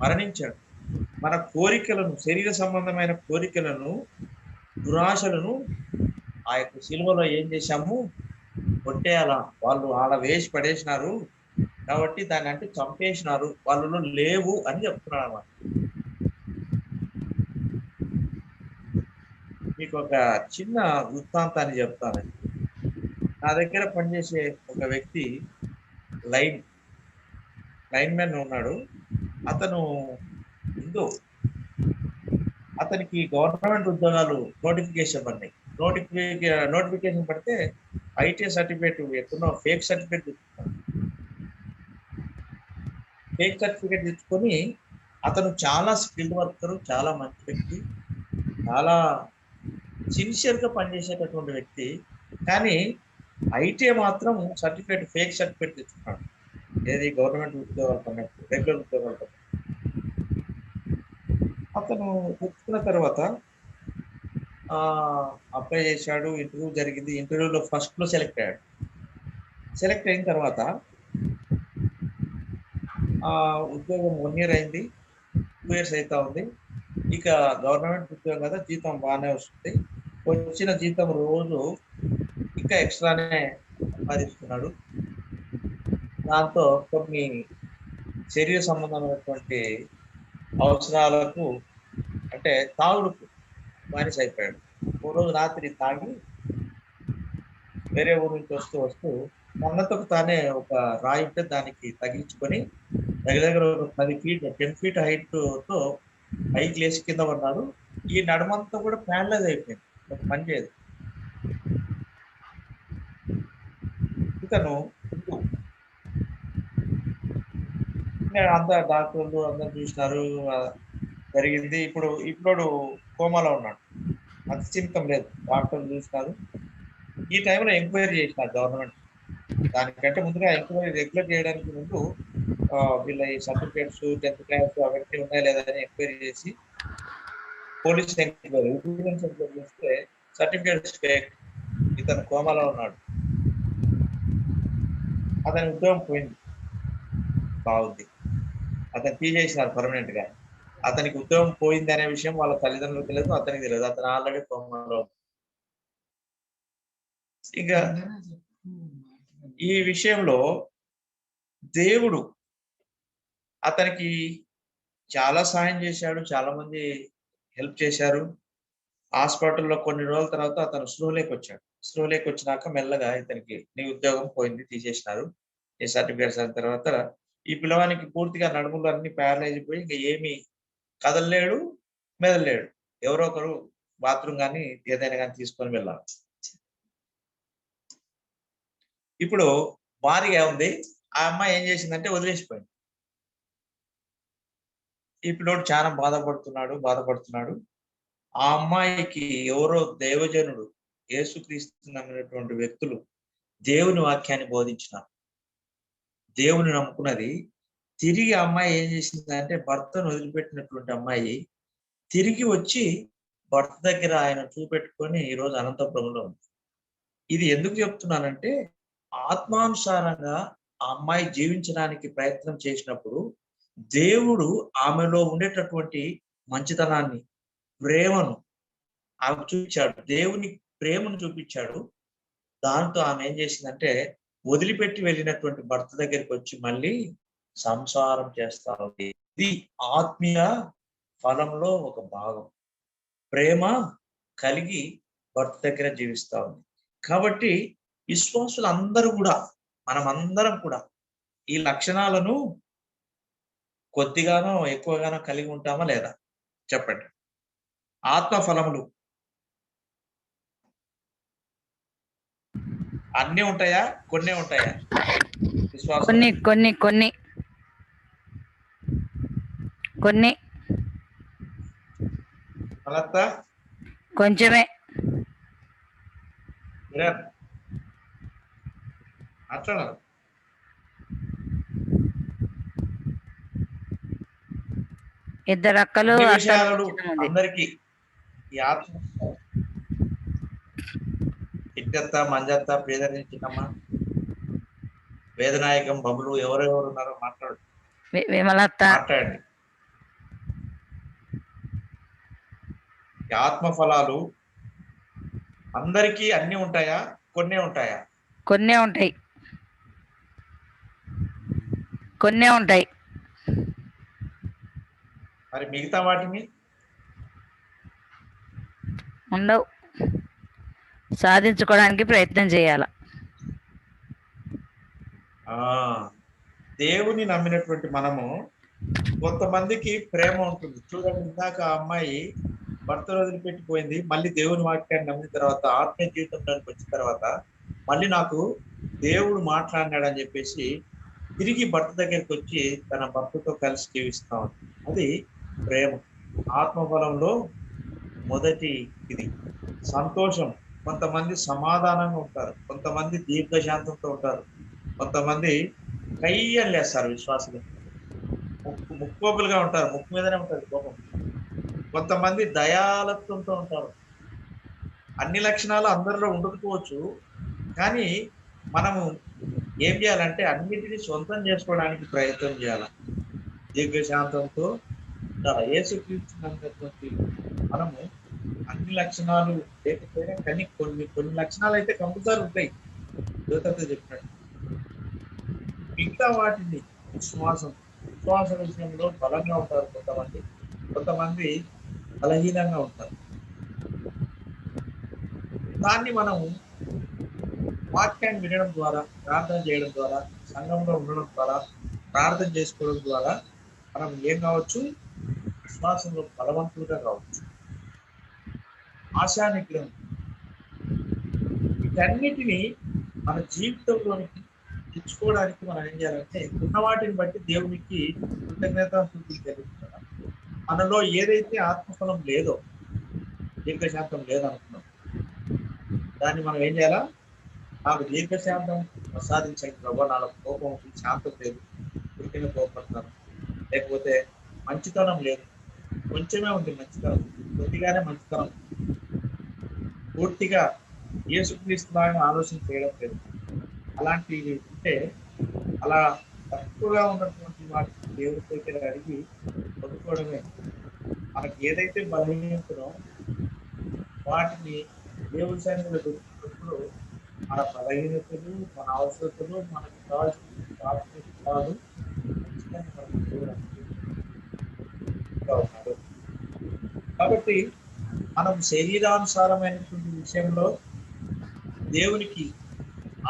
మరణించాడు. మన కోరికలను, శరీర సంబంధమైన కోరికలను, దురాశలను ఆ యొక్క శిలువలో ఏం చేశాము? కొట్టేయాలా. వాళ్ళు ఆడ వేసి పడేసినారు కాబట్టి దాన్ని అంటే చంపేసినారు, వాళ్ళలో లేవు అని చెప్తున్నాడు అన్నమాట. మీకు ఒక చిన్న వృత్తాంతాన్ని చెప్తాను. నా దగ్గర పనిచేసే ఒక వ్యక్తి లైన్ మ్యాన్ ఉన్నాడు. అతను హిందూ. అతనికి గవర్నమెంట్ ఉద్యోగాలు నోటిఫికేషన్ పడినాయి. నోటిఫికేషన్ పడితే ఐటీ సర్టిఫికేట్ ఎక్కడో ఫేక్ సర్టిఫికేట్ తెచ్చుకొని అతను చాలా స్కిల్డ్ వర్కర్, చాలా మంచి వ్యక్తి, చాలా సిన్సియర్గా పనిచేసేటటువంటి వ్యక్తి. కానీ ఐటీ మాత్రం ఫేక్ సర్టిఫికేట్ తెచ్చుకున్నాడు. ఏది గవర్నమెంట్ ఉద్యోగాలు పడినప్పుడు, రెగ్యులర్ ఉద్యోగాలు పడినప్పుడు. అతను తెచ్చుకున్న తర్వాత అప్లై చేశాడు. ఇంటర్వ్యూ జరిగింది. ఇంటర్వ్యూలో ఫస్ట్లో సెలెక్ట్ అయ్యాడు. సెలెక్ట్ అయిన తర్వాత ఉద్యోగం 1 year అయింది, 2 years అవుతా ఉంది. ఇక గవర్నమెంట్ ఉద్యోగం కదా, జీతం బాగానే వస్తుంది. వచ్చిన జీతం రోజు ఇంకా ఎక్స్ట్రానే సంపాదిస్తున్నాడు. దాంతో కొన్ని శరీర సంబంధమైనటువంటి అవసరాలకు, అంటే తాగుడుకు బానిస అయిపోయాడు. ఓ రోజు రాత్రి తాగి వేరే ఊరు నుంచి వస్తూ తనతో తానే ఒక రాయి ఉంటే దానికి తగిలించుకొని దగ్గర ఒక 10 feet హైట్తో పైకి లేచి కింద పడ్డాడు. ఈ నడుమంతా కూడా ప్యారలైజ్ అయిపోయింది, పని చేయదు. ఇతను అంతా డాక్టర్లు అందరు చూసినారు, జరిగింది. ఇప్పుడు కోమాలో ఉన్నాడు, మతి చింతం లేదు. డాక్టర్లు చూసినారు. ఈ టైంలో ఎంక్వైరీ చేసినారు గవర్నమెంట్. దానికంటే ముందుగా ఎంక్వైరీ రెగ్యులర్ చేయడానికి ముందు వీళ్ళ ఈ సర్టిఫికేట్స్, 10th class అవన్నీ ఉన్నాయా లేదని ఎంక్వైరీ చేసి పోలీస్ ఎంక్వైరీ చేస్తే సర్టిఫికేట్స్ ఫేక్, ఇతను కోమాలో ఉన్నాడు, అతని ఉద్యోగం పోయింది. బాగుంది, అతను తీసేసినారు పర్మనెంట్ గా. అతనికి ఉద్యోగం పోయింది అనే విషయం వాళ్ళ తల్లిదండ్రులకు తెలియదు, అతనికి తెలియదు. అతను ఆల్రెడీ కోమాలో. ఇక ఈ విషయంలో దేవుడు అతనికి చాలా సహాయం చేశాడు. చాలా మంది హెల్ప్ చేశారు. హాస్పిటల్‌లో కొన్ని రోజుల తర్వాత అతను స్పృహలోకి వచ్చాడు. స్పృహలోకి వచ్చినాక మెల్లగా ఇతనికి నీ ఉద్యోగం పోయింది, తీసేసినారు. నీ సర్టిఫికేట్స్ అయిన తర్వాత ఈ పిల్లవానికి పూర్తిగా నడుములు అన్నీ ప్యారలైజ్ అయిపోయి ఇంక ఏమి కదలలేడు, మెదలలేడు. ఎవరో ఒకరు బాత్రూమ్ గాని, ఏదైనా గాని తీసుకొని వెళ్ళాలి. ఇప్పుడు భార్య ఉంది. ఆ అమ్మాయి ఏం చేసిందంటే వదిలేసిపోయింది. ఈ పిల్లోడు చాలా బాధపడుతున్నాడు. ఆ అమ్మాయికి ఎవరో దైవజనుడు, యేసుక్రీస్తు నమ్మినటువంటి వ్యక్తులు దేవుని వాక్యాన్ని బోధించినారు. దేవుని నమ్ముకున్నది. తిరిగి ఆ అమ్మాయి ఏం చేసిందంటే భర్తను వదిలిపెట్టినటువంటి అమ్మాయి తిరిగి వచ్చి భర్త దగ్గర ఆయన చూపెట్టుకొని ఈరోజు అనంతపురంలో ఉంది. ఇది ఎందుకు చెప్తున్నానంటే ఆత్మానుసారంగా ఆ అమ్మాయి జీవించడానికి ప్రయత్నం చేసినప్పుడు దేవుడు ఆమెలో ఉండేటటువంటి మంచితనాన్ని, ప్రేమను ఆమెకు చూపించాడు. దేవుని ప్రేమను చూపించాడు. దాంతో ఆమె ఏం చేసిందంటే వదిలిపెట్టి వెళ్ళినటువంటి భర్త దగ్గరికి వచ్చి మళ్ళీ సంసారం చేస్తా ఉంది. ఇది ఆత్మీయ ఫలంలో ఒక భాగం. ప్రేమ కలిగి భర్త దగ్గర జీవిస్తా ఉంది. కాబట్టి విశ్వాసులందరూ కూడా, మనమందరం కూడా ఈ లక్షణాలను కొద్దిగానో ఎక్కువగానో కలిగి ఉంటామా లేదా చెప్పండి. ఆత్మ ఫలములు అన్నీ ఉంటాయా, కొన్నే ఉంటాయా? విశ్వాసం కొన్ని మలత్తా కొంచెమే. మాట్లాడాలి. ఇద్దరు అక్కలు అన్ని విషయాలు అందరికి ఈ ఆత్మ ఇట్టత్త, మంజత్త, పేదరి, చిన్నమ్మ, వేదనాయకం, బబులు ఎవరెవరు ఉన్నారో విమలత్త మాట్లాడండి. ఈ ఆత్మ ఫలాలు అందరికీ అన్ని ఉంటాయా, కొన్నే ఉంటాయా? కొన్నే ఉంటాయి. మరి మిగతా వాటిని ఉండవు. సాధించుకోవడానికి ప్రయత్నం చేయాల. దేవుని నమ్మినటువంటి మనము కొంతమందికి ప్రేమ ఉంటుంది. చూడండి, ఇందాక ఆ అమ్మాయి భర్తను వదిలిపెట్టిపోయింది. మళ్ళీ దేవుని వాక్యాన్ని నమ్మిన తర్వాత, ఆత్మీయ జీవితంలోకి వచ్చిన తర్వాత మళ్ళీ నాకు దేవుడు మాట్లాడినాడని చెప్పేసి తిరిగి భర్త దగ్గరికి వచ్చి తన భర్తతో కలిసి జీవిస్తా ఉంది. అది ప్రేమ. ఆత్మఫలంలో మొదటి ఇది సంతోషం. కొంతమంది సమాధానంగా ఉంటారు, కొంతమంది దీర్ఘశాంతంతో ఉంటారు, కొంతమంది కయ్యం లేస్తారు. విశ్వాసులు ముక్కోపులుగా ఉంటారు, ముక్కు మీదనే ఉంటుంది కోపం. కొంతమంది దయాలత్వంతో ఉంటారు. అన్ని లక్షణాలు అందరిలో ఉండకపోవచ్చు, కానీ మనము ఏం చేయాలంటే అన్నిటినీ సొంతం చేసుకోవడానికి ప్రయత్నం చేయాలి. దీర్ఘశాంతంతో యేసుక్రీస్తు మనము అన్ని లక్షణాలు లేకపోయినా కానీ కొన్ని లక్షణాలు అయితే కంపల్సరీ ఉంటాయి. యువతతో చెప్పినట్టు మిగతా వాటిని విశ్వాస విషయంలో బలంగా ఉంటారు కొంతమంది బలహీనంగా ఉంటారు. దాన్ని మనం వాక్యాన్ని వినడం ద్వారా, ప్రార్థన చేయడం ద్వారా, సంఘంలో ఉండడం ద్వారా, ప్రార్థన చేసుకోవడం ద్వారా మనం ఏం కావచ్చు? విశ్వాసంలో బలవంతులుగా కావచ్చు. ఆశా నిగ్రహం, వీటన్నిటినీ మన జీవితంలోనికి తెచ్చుకోవడానికి మనం ఏం చేయాలంటే ఉన్న వాటిని బట్టి దేవునికి కృతజ్ఞతాస్తుతులు తెలుపుతాం. మనలో ఏదైతే ఆత్మఫలం లేదో, దీర్ఘశాంతం లేదనుకున్నాం, దాన్ని మనం ఏం చేయాలా? నాకు దీర్ఘశాంతం ప్రసాదించండి ప్రభావ, నాలో కోపం శాంతం లేదు, ఉరికిన కోపడతాను, లేకపోతే మంచితనం లేదు, కొంచెమే ఉంది మంచితనం, కొద్దిగానే మంచితనం, పూర్తిగా యేసుక్రీస్తులాగా ఆలోచన చేయడం లేదు. అలాంటివి ఉంటే అలా తక్కువగా ఉన్నటువంటి వాటిని దేవుడి దగ్గర అడిగి పొందుకోవడమే. మనకి ఏదైతే బలహీనతనో వాటిని దేవుడి సన్నిధిలో పెట్టినప్పుడు మన బలహీనతలు, మన అవసరతలు, మనకు కావాల్సిన కాదు ఖచ్చితంగా మనకు దేవుడు అనుగ్రహిస్తూ ఉన్నాడు. కాబట్టి మనం శరీరానుసారమైనటువంటి విషయంలో దేవునికి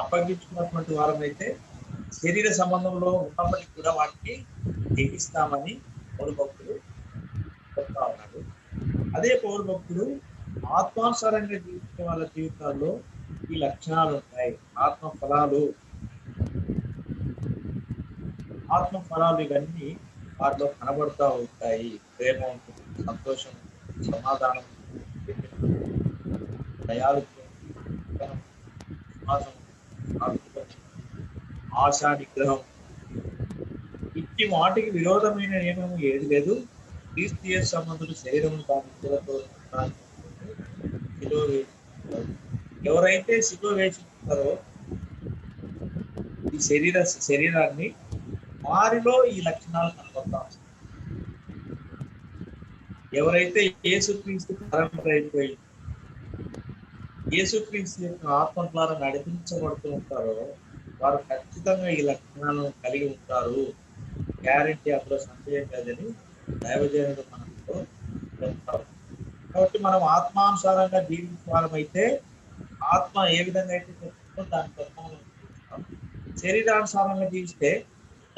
అప్పగించుకున్నటువంటి వారమైతే శరీర సంబంధంలో ఉన్నప్పటికీ కూడా వాటిని జయిస్తామని పౌరు భక్తుడు చెప్తా ఉన్నాడు. అదే పౌరు భక్తుడు ఆత్మానుసారంగా జీవించే వాళ్ళ జీవితాల్లో ఈ లక్షణాలు ఉంటాయి. ఆత్మ ఫలాలు ఇవన్నీ వాటిలో కనబడుతూ ఉంటాయి. ప్రేమ ఉంటుంది, సంతోషం ఉంటుంది, సమాధానం ఉంటుంది, దయాలుత్వం, విశ్వాసం, ఆశా నిగ్రహం. ఇట్టి వాటికి విరోధమైన నియమం ఏది లేదు. క్రీస్తు సంబంధులు శరీరం ఎవరైతే సిలువ వేసుకుంటారో ఈ శరీరాన్ని వారిలో ఈ లక్షణాలు కనబడతాం. ఎవరైతే యేసుక్రీస్తు పరంపరైపోయి యేసుక్రీస్తు యొక్క ఆత్మ ద్వారా నడిపించబడుతూ ఉంటారో వారు ఖచ్చితంగా ఈ లక్షణాలను కలిగి ఉంటారు. గ్యారెంటీ అందులో సందేహం లేదని దైవజనుడు మనతో చెప్తారు. కాబట్టి మనం ఆత్మానుసారంగా జీవించాలమైతే ఆత్మ ఏ విధంగా అయితే చెప్తుందో దాని ప్రకారం జీవిస్తాం. శరీరానుసారంగా జీవిస్తే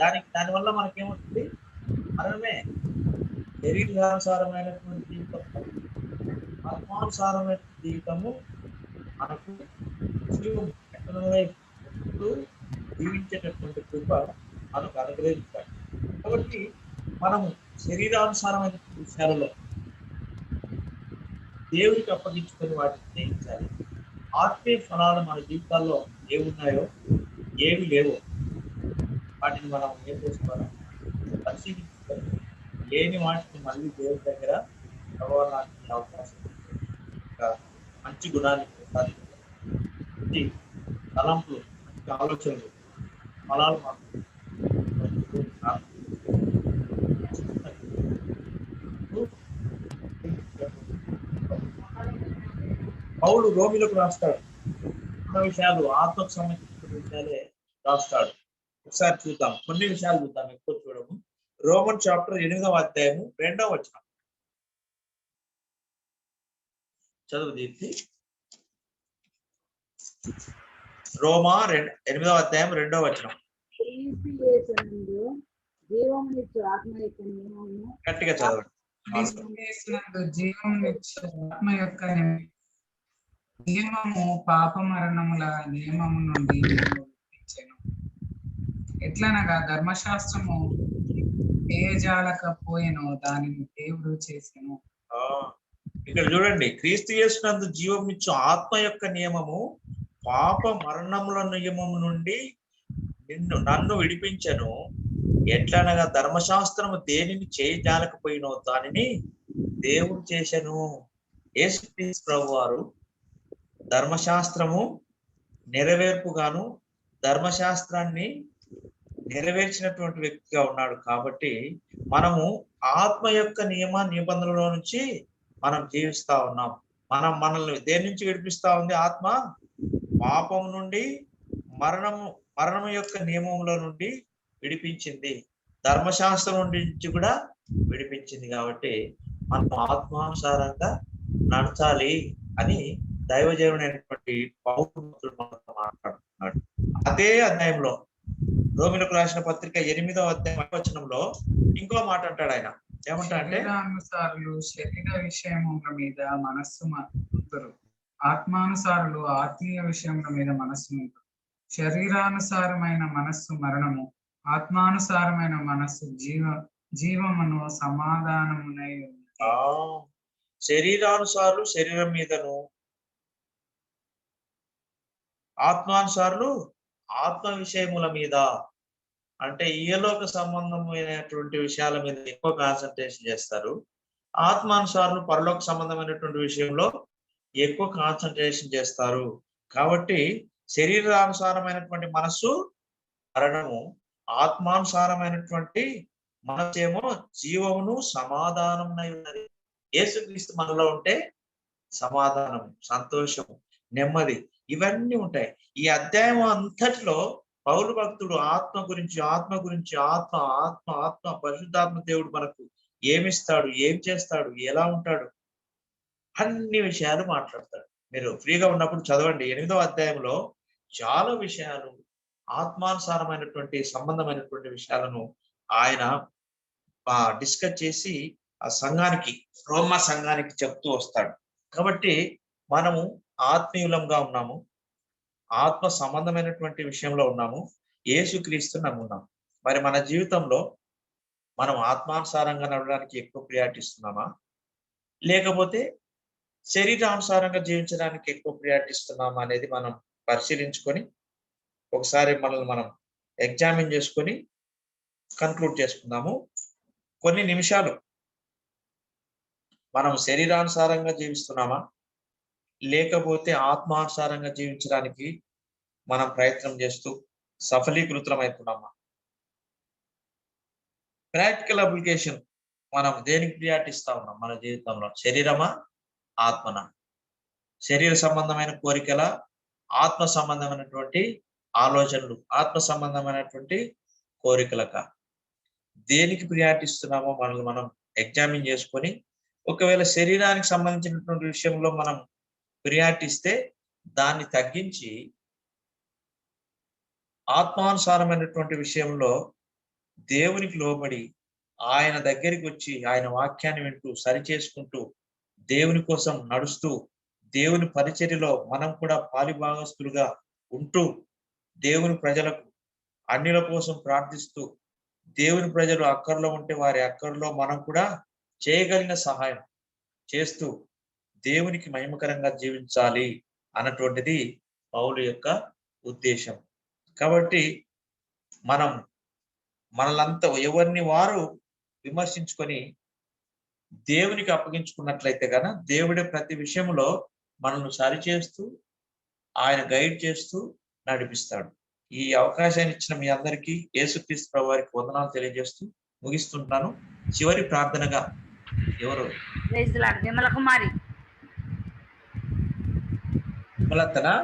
దానివల్ల మనకేమవుతుంది? మరణమే. శరీరానుసారమైనటువంటి జీవితం, ఆత్మానుసారమైన జీవితము మనకు జీవించేటటువంటి కృప మనకు అనుగ్రహించాలి. కాబట్టి మనము శరీరానుసారమైన విషయాలలో దేవుడికి అప్పగించుకొని వాటిని జయించాలి. ఆత్మీయ ఫలాలు మన జీవితాల్లో ఏమున్నాయో ఏవి లేవో వాటిని మనం ఏం చేసుకోవాలి? పరిశీలించుకొని లేని వాటిని మళ్ళీ దేవుడి దగ్గర ప్రవర్తనానికి అవకాశం, మంచి గుణాన్ని మంచి తలంపులు, మంచి ఆలోచనలు, ఫలాలు మాకు పౌలు రోమిలకు రాస్తాడు. కొన్ని విషయాలు ఆత్మకు సంబంధించిన విషయాలే రాస్తాడు. ఒకసారి చూద్దాం, కొన్ని విషయాలు చూద్దాం, ఎక్కువ చూడము. రోమన్ చాప్టర్ 8వ అధ్యాయము 2వ వచనం చదువు దీప్తి. రోమా 8వ అధ్యాయం 2వ వచనం. గట్టిగా చదవండి. నియమము పాప మరణముల నియమము నుండి విడిపించెను. ఎట్లనగా ధర్మశాస్త్రము చేయజాలకపోయెను, దానిని దేవుడు చేసెను. ఇక్కడ చూడండి, క్రీస్తు యేసునందు జీవం ఇచ్చు ఆత్మ యొక్క నియమము పాప మరణముల నియమము నుండి నన్ను విడిపించెను. ఎట్లనగా ధర్మశాస్త్రము దేనిని చేయజాలకపోయినో దానిని దేవుడు చేసెను. యేసుక్రీస్తు ప్రభువారు ధర్మశాస్త్రము నెరవేర్పుగాను ధర్మశాస్త్రాన్ని నెరవేర్చినటువంటి వ్యక్తిగా ఉన్నాడు. కాబట్టి మనము ఆత్మ యొక్క నిబంధనలో నుంచి మనం జీవిస్తా ఉన్నాం. మనల్ని దేని నుంచి విడిపిస్తా ఉంది? ఆత్మ పాపం నుండి మరణము యొక్క నియమంలో నుండి విడిపించింది, ధర్మశాస్త్రం నుంచి కూడా విడిపించింది. కాబట్టి మనం ఆత్మానుసారంగా నడచాలి అని దైవజనుడైనటువంటి పౌలు మనతో మాట్లాడుతున్నాడు. అదే అధ్యాయంలో రోమిలకు రాసిన పత్రిక 8వ అధ్యాయం వచనంలో ఇంకో మాట అంటాడు. ఆయన ఏమంటాడంటే, శరీరానుసారులు శరీర విషయముల మీద మనస్సు ఉంటురు, ఆత్మానుసారులు ఆత్మీయ విషయముల మీద మనస్సు ఉంటురు. శరీరానుసారమైన మనస్సు మరణము, ఆత్మానుసారమైన మనస్సు జీవమును సమాధానమునై ఉంది. శరీరానుసారులు శరీరం మీదను, ఆత్మానుసారులు ఆత్మ విషయముల మీద, అంటే ఈలోక సంబంధమైనటువంటి విషయాల మీద ఎక్కువ కాన్సన్ట్రేషన్ చేస్తారు. ఆత్మానుసారులు పరలోక సంబంధమైనటువంటి విషయంలో ఎక్కువ కాన్సన్ట్రేషన్ చేస్తారు. కాబట్టి శరీరానుసారమైనటువంటి మనస్సు మరణము, ఆత్మానుసారమైనటువంటి మనసేమో జీవమును సమాధానం ఉన్నది. యేసుక్రీస్తు మనలో ఉంటే సమాధానం, సంతోషము, నెమ్మది ఇవన్నీ ఉంటాయి. ఈ అధ్యాయం అంతటిలో పౌలు భక్తుడు ఆత్మ గురించి ఆత్మ గురించి ఆత్మ ఆత్మ ఆత్మ పరిశుద్ధాత్మ దేవుడు మనకు ఏమిస్తాడు, ఏం చేస్తాడు, ఎలా ఉంటాడు, అన్ని విషయాలు మాట్లాడతాడు. మీరు ఫ్రీగా ఉన్నప్పుడు చదవండి. 8వ అధ్యాయంలో చాలా విషయాలు ఆత్మానుసారమైనటువంటి సంబంధమైనటువంటి విషయాలను ఆయన డిస్కస్ చేసి ఆ సంఘానికి, రోమా సంఘానికి చెప్తూ వస్తాడు. కాబట్టి మనము ఆత్మీయులంగా ఉన్నాము, ఆత్మ సంబంధమైనటువంటి విషయంలో ఉన్నాము, యేసుక్రీస్తు నమ్మున్నాము. మరి మన జీవితంలో మనం ఆత్మానుసారంగా నడవడానికి ఎక్కువ ప్రియారిటీ ఇస్తున్నామా, లేకపోతే శరీరానుసారంగా జీవించడానికి ఎక్కువ ప్రియారిటీ ఇస్తున్నామా అనేది మనం పరిశీలించుకొని ఒకసారి మనల్ని మనం ఎగ్జామిన్ చేసుకొని కన్క్లూడ్ చేసుకుందాము. కొన్ని నిమిషాలు మనం శరీరానుసారంగా జీవిస్తున్నామా, లేకపోతే ఆత్మానుసారంగా జీవించడానికి మనం ప్రయత్నం చేస్తూ సఫలీకృతమైతున్నామా? ప్రాక్టికల్ అప్లికేషన్ మనం దేనికి ప్రియారిటీ ఇస్తా ఉన్నాం మన జీవితంలో? శరీరమా, ఆత్మనా? శరీర సంబంధమైన కోరికల, ఆత్మ సంబంధమైనటువంటి ఆలోచనలు, ఆత్మ సంబంధమైనటువంటి కోరికలక? దేనికి ప్రియారిటీ ఇస్తున్నామో మనల్ని మనం ఎగ్జామిన్ చేసుకొని, ఒకవేళ శరీరానికి సంబంధించినటువంటి విషయంలో మనం ప్రియారిటీ ఇస్తే దాన్ని తగ్గించి ఆత్మానుసారమైనటువంటి విషయంలో దేవునికి లోబడి ఆయన దగ్గరికి వచ్చి ఆయన వాక్యాన్ని వింటూ సరి చేసుకుంటూ దేవుని కోసం నడుస్తూ దేవుని పరిచర్యలో మనం కూడా పాలిభాగస్తులుగా ఉంటూ దేవుని ప్రజలకు, అన్యుల కోసం ప్రార్థిస్తూ దేవుని ప్రజలు అక్కర్లో ఉంటే వారి అక్కర్లో మనం కూడా చేయగలిగిన సహాయం చేస్తూ దేవునికి మహిమకరంగా జీవించాలి అన్నటువంటిది పౌలు యొక్క ఉద్దేశం. కాబట్టి మనం మనలంతా ఎవరిని వారు విమర్శించుకొని దేవునికి అప్పగించుకున్నట్లయితే గన దేవుడే ప్రతి విషయంలో మనల్ని సరిచేస్తూ ఆయన గైడ్ చేస్తూ నడిపిస్తాడు. ఈ అవకాశాన్ని ఇచ్చిన మీ అందరికీ యేసుక్రీస్తు ప్రభు వారికి వందనాలు తెలియజేస్తూ ముగిస్తుంటాను. చివరి ప్రార్థనగా ఎవరు? విమల కుమారి. విమలత్తనా?